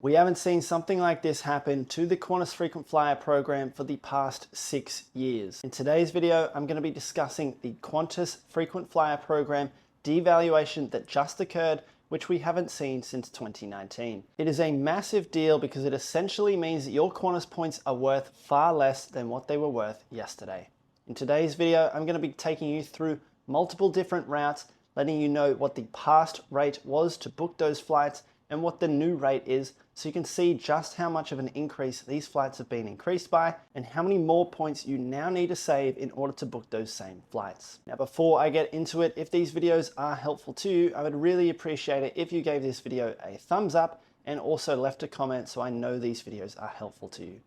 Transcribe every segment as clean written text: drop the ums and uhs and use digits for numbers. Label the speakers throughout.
Speaker 1: We haven't seen something like this happen to the Qantas Frequent Flyer program for the past 6 years. In today's video, I'm going to be discussing the Qantas Frequent Flyer program devaluation that just occurred, which we haven't seen since 2019. It is a massive deal because it essentially means that your Qantas points are worth far less than what they were worth yesterday. In today's video, I'm going to be taking you through multiple different routes, letting you know what the past rate was to book those flights and what the new rate is, so you can see just how much of an increase these flights have been increased by and how many more points you now need to save in order to book those same flights. Now, before I get into it, if these videos are helpful to you, I would really appreciate it if you gave this video a thumbs up and also left a comment so I know these videos are helpful to you.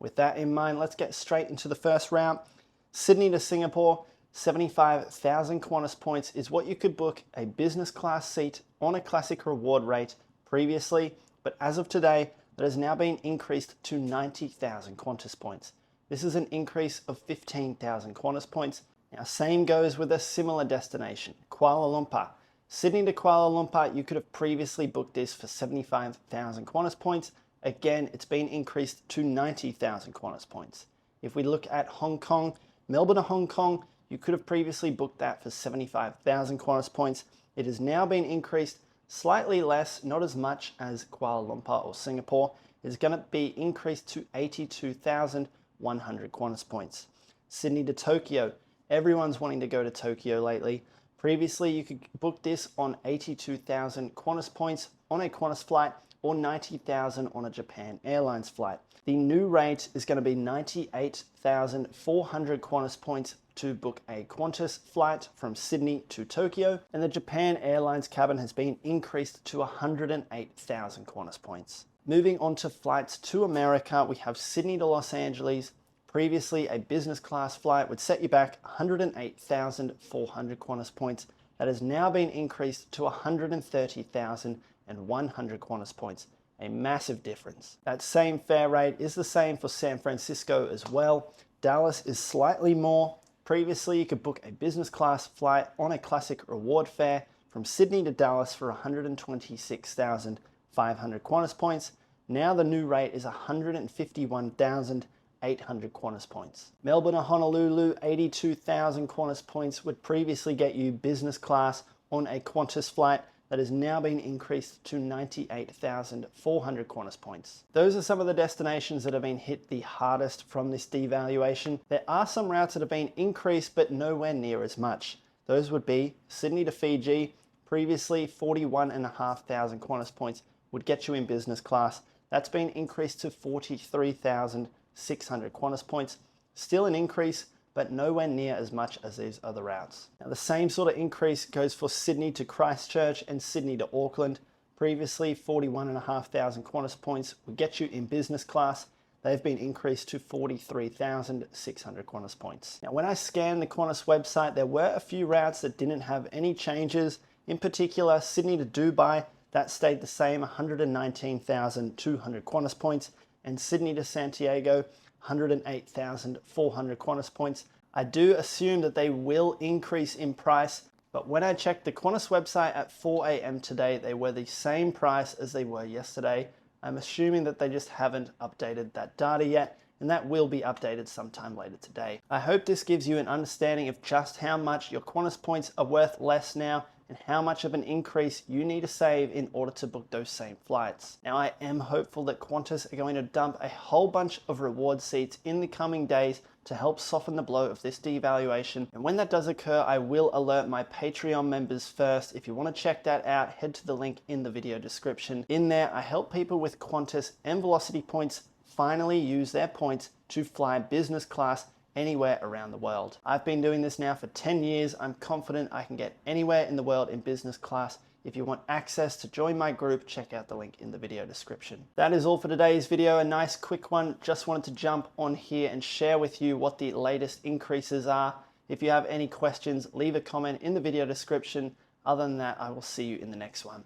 Speaker 1: With that in mind, let's get straight into the first route. Sydney to Singapore, 75,000 Qantas points is what you could book a business class seat on a classic reward rate previously, but as of today, that has now been increased to 90,000 Qantas points. This is an increase of 15,000 Qantas points. Now, same goes with a similar destination, Kuala Lumpur. Sydney to Kuala Lumpur, you could have previously booked this for 75,000 Qantas points. Again, it's been increased to 90,000 Qantas points. If we look at Hong Kong, Melbourne to Hong Kong, you could have previously booked that for 75,000 Qantas points. It has now been increased slightly less, not as much as Kuala Lumpur or Singapore. It's going to be increased to 82,100 Qantas points. Sydney to Tokyo. Everyone's wanting to go to Tokyo lately. Previously, you could book this on 82,000 Qantas points on a Qantas flight or 90,000 on a Japan Airlines flight. The new rate is going to be 98,400 Qantas points to book a Qantas flight from Sydney to Tokyo, and the Japan Airlines cabin has been increased to 108,000 Qantas points. Moving on to flights to America, we have Sydney to Los Angeles. Previously, a business class flight would set you back 108,400 Qantas points. That has now been increased to 130,100 Qantas points. A massive difference. That same fare rate is the same for San Francisco as well. Dallas is slightly more. Previously, you could book a business class flight on a classic reward fare from Sydney to Dallas for 126,500 Qantas points. Now the new rate is 151,800 Qantas points. Melbourne to Honolulu, 82,000 Qantas points would previously get you business class on a Qantas flight. That has now been increased to 98,400 Qantas points. Those are some of the destinations that have been hit the hardest from this devaluation. There are some routes that have been increased, but nowhere near as much. Those would be Sydney to Fiji. Previously, 41,500 Qantas points would get you in business class. That's been increased to 43,600 Qantas points. Still an increase, but nowhere near as much as these other routes. Now, the same sort of increase goes for Sydney to Christchurch and Sydney to Auckland. Previously, 41,500 Qantas points would get you in business class. They've been increased to 43,600 Qantas points. Now, when I scanned the Qantas website, there were a few routes that didn't have any changes. In particular, Sydney to Dubai, that stayed the same, 119,200 Qantas points, and Sydney to Santiago, 108,400 Qantas points. I do assume that they will increase in price, but when I checked the Qantas website at 4 a.m. today, they were the same price as they were yesterday. I'm assuming that they just haven't updated that data yet, and that will be updated sometime later today. I hope this gives you an understanding of just how much your Qantas points are worth less now and how much of an increase you need to save in order to book those same flights. Now, I am hopeful that Qantas are going to dump a whole bunch of reward seats in the coming days to help soften the blow of this devaluation. And when that does occur, I will alert my Patreon members first. If you want to check that out, head to the link in the video description. In there, I help people with Qantas and Velocity points finally use their points to fly business class anywhere around the world. I've been doing this now for 10 years. I'm confident I can get anywhere in the world in business class. If you want access to join my group, check out the link in the video description. That is all for today's video. A nice quick one. Just wanted to jump on here and share with you what the latest increases are. If you have any questions, leave a comment in the video description. Other than that, I will see you in the next one.